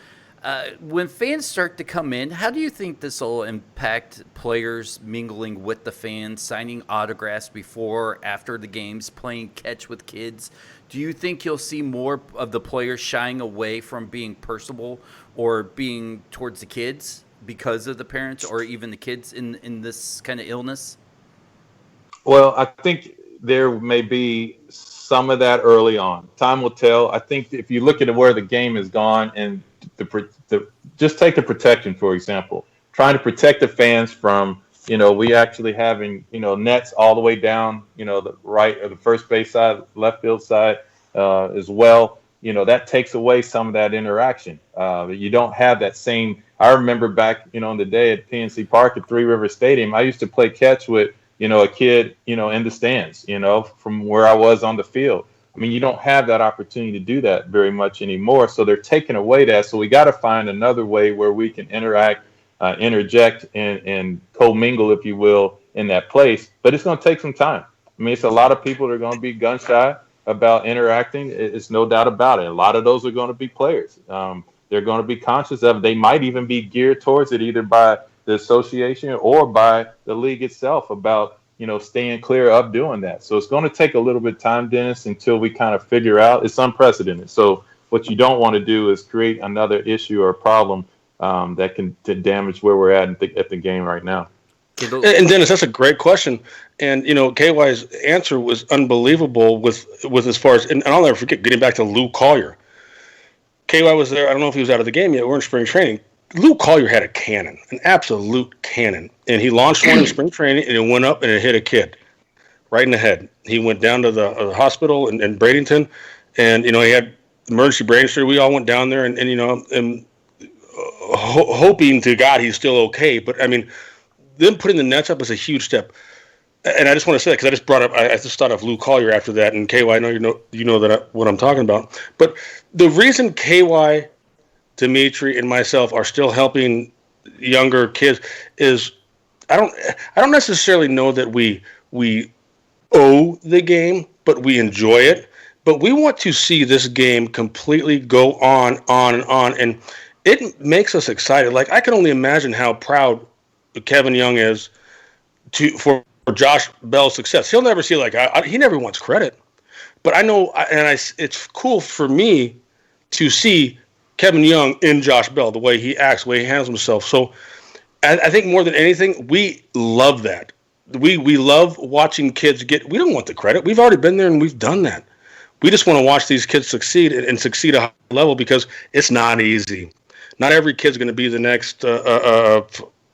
When fans start to come in, how do you think this will impact players mingling with the fans, signing autographs before, after the games, playing catch with kids? Do you think you'll see more of the players shying away from being personable or being towards the kids because of the parents or even the kids in this kind of illness? Well, I think there may be some of that early on. Time will tell. I think if you look at where the game has gone and just take the protection, for example, trying to protect the fans from, we actually having, nets all the way down, the right or the first base side, left field side as well. That takes away some of that interaction. You don't have that same. I remember back, in the day at PNC Park at Three River Stadium, I used to play catch with, a kid, in the stands, from where I was on the field. I mean, you don't have that opportunity to do that very much anymore. So they're taking away that. So we got to find another way where we can interact, interject, and commingle, if you will, in that place. But it's going to take some time. I mean, it's a lot of people that are going to be gun shy about interacting. It's no doubt about it. A lot of those are going to be players. They're going to be conscious of it. They might even be geared towards it either by the association or by the league itself about, staying clear of doing that. So it's going to take a little bit of time, Dennis, until we kind of figure out. It's unprecedented. So what you don't want to do is create another issue or problem that can damage where we're at the game right now. And Dennis, that's a great question. And, KY's answer was unbelievable with as far as, and I'll never forget getting back to Lou Collier. KY was there. I don't know if he was out of the game yet. We're in spring training. Lou Collier had a cannon, an absolute cannon. And he launched one in spring training, and it went up and it hit a kid right in the head. He went down to the hospital in Bradenton, and, he had emergency brain surgery. We all went down there and hoping to God he's still okay. But, I mean, them putting the nets up is a huge step. And I just want to say that because I just brought up, I just thought of Lou Collier after that. And KY, I know you know that what I'm talking about. But the reason KY, Dmitri, and myself are still helping younger kids is I don't necessarily know that we owe the game, but we enjoy it. But we want to see this game completely go on, and on. And it makes us excited. Like, I can only imagine how proud Kevin Young is for Josh Bell's success. He'll never see, like, he never wants credit. But I know, it's cool for me to see Kevin Young in Josh Bell, the way he acts, the way he handles himself. So I think more than anything, we love that. We love watching kids we don't want the credit. We've already been there and we've done that. We just want to watch these kids succeed and succeed at a high level, because it's not easy. Not every kid's going to be the next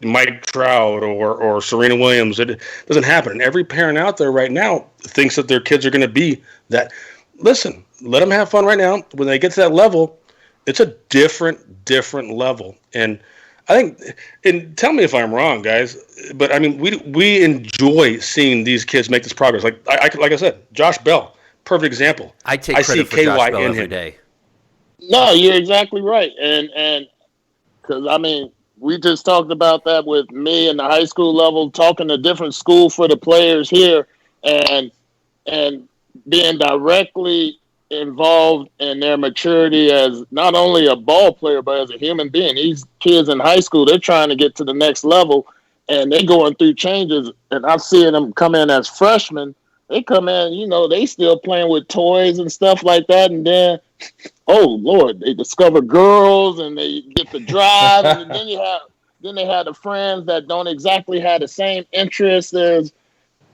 Mike Trout or Serena Williams. It doesn't happen. And every parent out there right now thinks that their kids are going to be that. Listen, let them have fun right now. When they get to that level, it's a different level. And I think, and tell me if I'm wrong, guys, but I mean, we enjoy seeing these kids make this progress. Like I said, Josh Bell, perfect example. I take credit for Josh Bell every day. No, you're exactly right. And because, I mean, we just talked about that with me in the high school level, talking to different school for the players here, and being directly involved in their maturity as not only a ball player, but as a human being. These kids in high school, they're trying to get to the next level, and they're going through changes. And I'm seeing them come in as freshmen. They come in, they still playing with toys and stuff like that. And then, oh Lord, they discover girls and they get to drive. And then they have the friends that don't exactly have the same interests as,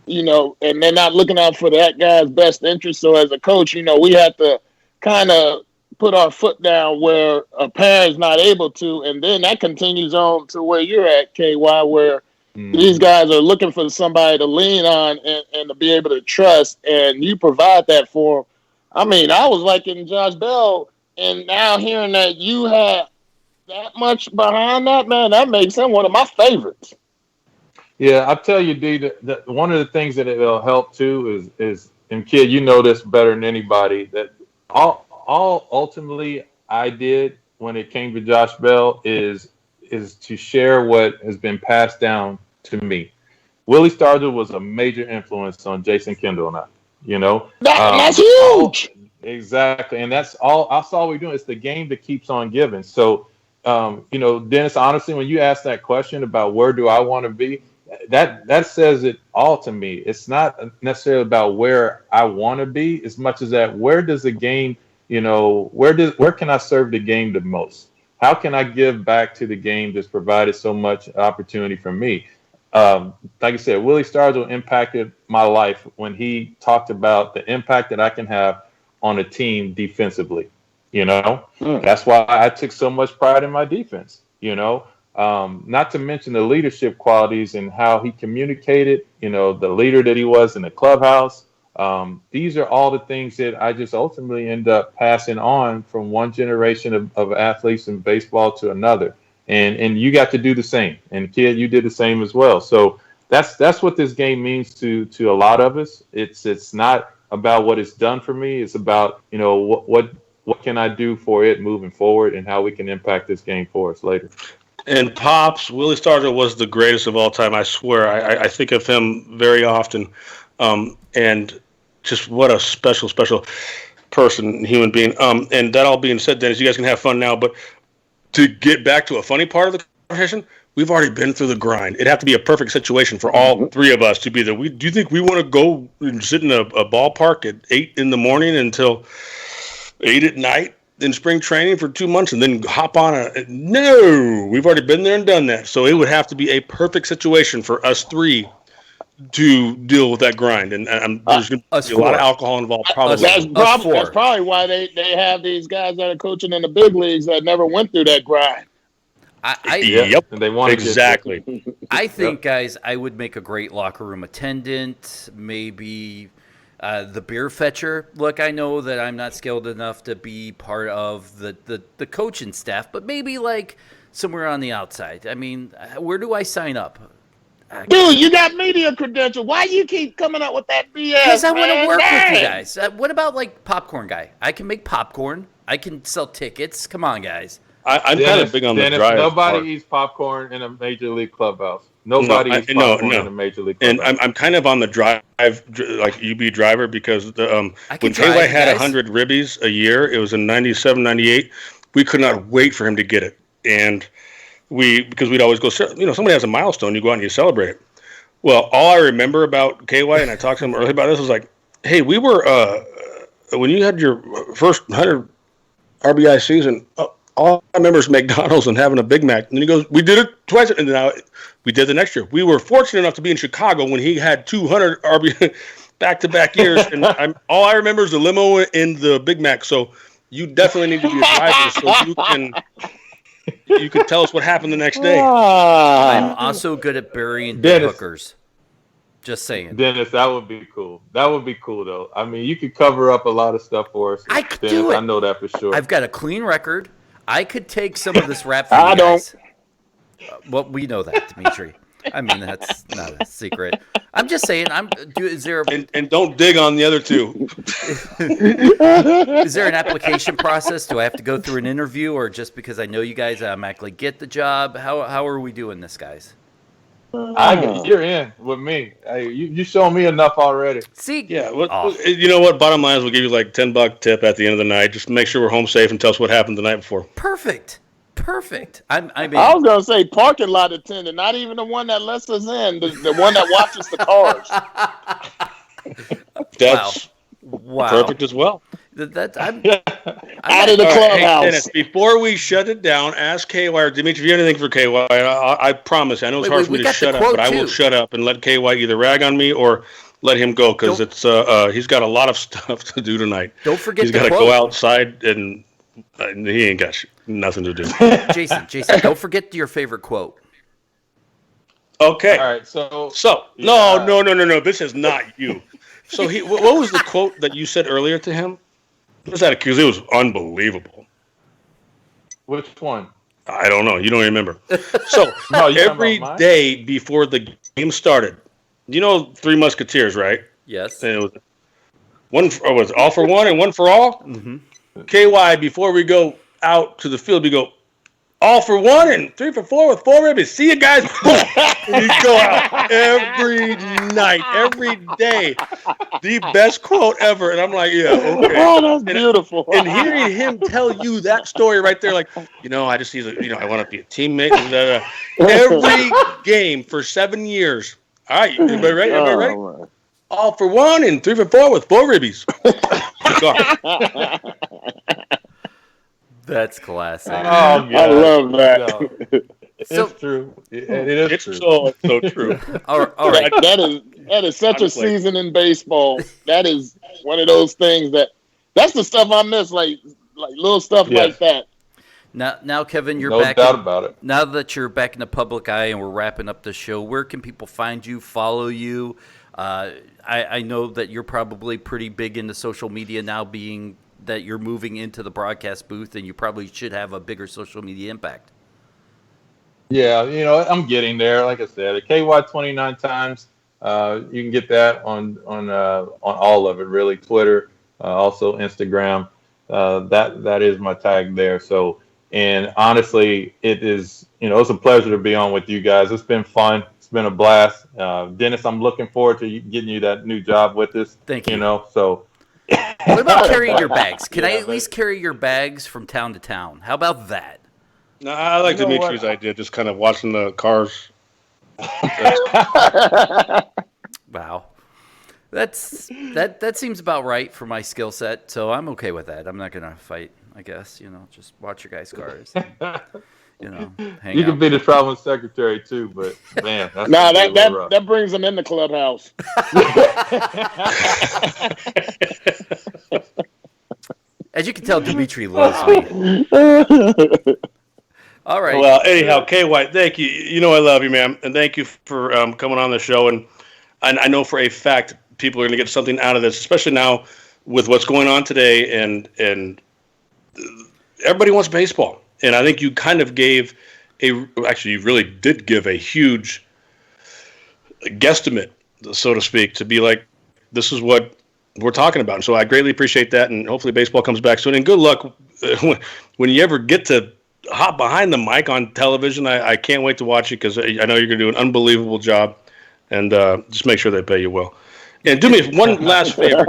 and they're not looking out for that guy's best interest. So as a coach, we have to kind of put our foot down where a parent's not able to. And then that continues on to where you're at, KY, where these guys are looking for somebody to lean on and to be able to trust, and you provide that for them. I mean, I was liking Josh Bell, and now hearing that you had that much behind that, man, that makes him one of my favorites. Yeah, I'll tell you, D, that one of the things that it'll help too is, and kid, you know this better than anybody, that all ultimately I did when it came to Josh Bell is to share what has been passed down to me. Willie Stargell was a major influence on Jason Kendall and I, That's huge. Exactly. And that's all we're doing. It's the game that keeps on giving. So, Dennis, honestly, when you ask that question about where do I want to be, that says it all to me. It's not necessarily about where I want to be as much as that where does the game, where can I serve the game the most? How can I give back to the game that's provided so much opportunity for me? Like I said, Willie Stargell impacted my life when he talked about the impact that I can have on a team defensively. That's why I took so much pride in my defense. Not to mention the leadership qualities and how he communicated. The leader that he was in the clubhouse. These are all the things that I just ultimately end up passing on from one generation of athletes in baseball to another. And you got to do the same. And kid, you did the same as well. So that's what this game means to a lot of us. It's not about what it's done for me. It's about, what can I do for it moving forward and how we can impact this game for us later. And Pops, Willie Stargell was the greatest of all time. I swear. I think of him very often. And just what a special person, human being. And that all being said, Dennis, you guys can have fun now. But to get back to a funny part of the conversation, we've already been through the grind. It'd have to be a perfect situation for all three of us to be there. Do you think we want to go and sit in a ballpark at 8 in the morning until 8 at night in spring training for 2 months and then hop on no, we've already been there and done that. So it would have to be a perfect situation for us three to deal with that grind. And there's going to be a lot of alcohol involved. Probably. That's probably why they have these guys that are coaching in the big leagues that never went through that grind. Yep. And they want exactly. I think, guys, I would make a great locker room attendant, maybe the beer fetcher. Look, I know that I'm not skilled enough to be part of the coaching staff, but maybe like somewhere on the outside. I mean, where do I sign up? Dude, you got media credential. Why you keep coming up with that BS? Because I want to work with you guys. What about like popcorn guy? I can make popcorn. I can sell tickets. Come on, guys. I'm kind of big on the drive. Nobody eats popcorn in a major league clubhouse. Nobody is 5'1" in the major league clubhouse. And I'm kind of on the drive, like UB driver, because when KY had 100 ribbies a year, it was in 97, 98. We could not wait for him to get it. And because we'd always go, somebody has a milestone, you go out and you celebrate it. Well, all I remember about KY, and I talked to him earlier about this, was like, hey, we were, when you had your first 100 RBI season, all I remember is McDonald's and having a Big Mac. And then he goes, we did it twice, and now we did the next year. We were fortunate enough to be in Chicago when he had 200 RBI back-to-back years, and all I remember is the limo and the Big Mac. So you definitely need to be a driver so you can tell us what happened the next day. I'm also good at burying dead hookers. Just saying. Dennis, that would be cool. That would be cool, though. I mean, you could cover up a lot of stuff for us. I could Dennis, do it. I know that for sure. I've got a clean record. I could take some of this rap from you guys. Well, we know that, Dmitri. I mean, that's not a secret. I'm just saying. Is there and don't dig on the other two. Is there an application process? Do I have to go through an interview, or just because I know you guys, I automatically get the job? How are we doing this, guys? You're in with me. You shown me enough already. See, yeah. You know what? Bottom line is, we'll give you like $10 tip at the end of the night. Just make sure we're home safe and tell us what happened the night before. Perfect. I was gonna say parking lot attendant, not even the one that lets us in, the one that watches the cars. That's wow. Perfect as well. I'm out of the clubhouse. Hey, Dennis, before we shut it down, ask KY or Dmitri if you have anything for KY. I promise. I know it's hard for me to shut up, but I will shut up and let KY either rag on me or let him go, because it's he's got a lot of stuff to do tonight. Don't forget he's got to go outside, and he ain't got nothing to do. Jason, don't forget your favorite quote. Okay. All right. So no. This is not you. So what was the quote that you said earlier to him? What was that? Because it was unbelievable. Which one? I don't know. You don't remember. So every day before the game started, you know Three Musketeers, right? Yes. And it was all for one and one for all. Mm-hmm. KY, before we go out to the field, we go all for one and 3 for 4 with 4 ribbies. See you guys. And you go out every night, every day. The best quote ever. And I'm like, yeah, okay. Oh, that's beautiful. And hearing him tell you that story right there, like, I just need to, I want to be a teammate. Every game for 7 years. All right, everybody ready? Everybody ready? All for one and 3 for 4 with 4 ribbies. That's classic. Oh, God. I love that. It's true. It is true. So true. All right. That is such a season in baseball. That is one of those things that's the stuff I miss, like little stuff like that. Now, Kevin, you're no back. No doubt about it. Now that you're back in the public eye and we're wrapping up the show, where can people find you, follow you? I know that you're probably pretty big into social media now, being that you're moving into the broadcast booth, and you probably should have a bigger social media impact. Yeah, I'm getting there. Like I said, KY 29 times. You can get that on all of it, really. Twitter, also Instagram. That is my tag there. So, and honestly, it is, it's a pleasure to be on with you guys. It's been fun. It's been a blast. Dennis, I'm looking forward to getting you that new job with us. Thank you. So. What about carrying your bags? Can I at least carry your bags from town to town? How about that? No, I like Dimitri's idea, just kind of watching the cars. Wow. That seems about right for my skill set, so I'm okay with that. I'm not going to fight, I guess. Just watch your guys' cars. Hang you out. can be the traveling secretary too, but man, that's that brings them in the clubhouse. As you can tell, Dmitri loves me. All right. Well, anyhow, KY, thank you. I love you, man, and thank you for coming on the show. And I know for a fact people are going to get something out of this, especially now with what's going on today, and everybody wants baseball. And I think you kind of you really did give a huge guesstimate, so to speak, to be like, this is what we're talking about. And so I greatly appreciate that, and hopefully baseball comes back soon. And good luck when you ever get to hop behind the mic on television. I can't wait to watch it because I know you're going to do an unbelievable job, and just make sure they pay you well. And do me one last favor.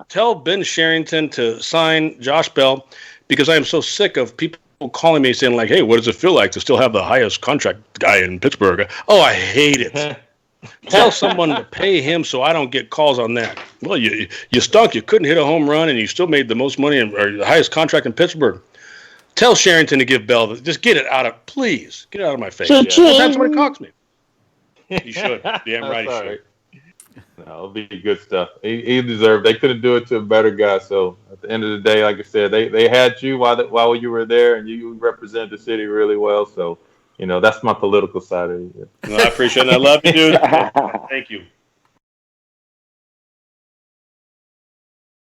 Tell Ben Sherrington to sign Josh Bell, because I am so sick of people calling me saying, like, hey, what does it feel like to still have the highest contract guy in Pittsburgh? Oh, I hate it. Tell someone to pay him so I don't get calls on that. Well, you stunk. You couldn't hit a home run, and you still made the most money or the highest contract in Pittsburgh. Tell Sherrington to give Bell, just get it out of, please, get it out of my face. Yeah. Don't have somebody cocks me. You should. Damn right he should. No, it'll be good stuff. He deserved. They couldn't do it to a better guy. So at the end of the day, like I said, they had you while you were there, and you represented the city really well. So, that's my political side of it. No, I appreciate it. I love you, dude. Thank you.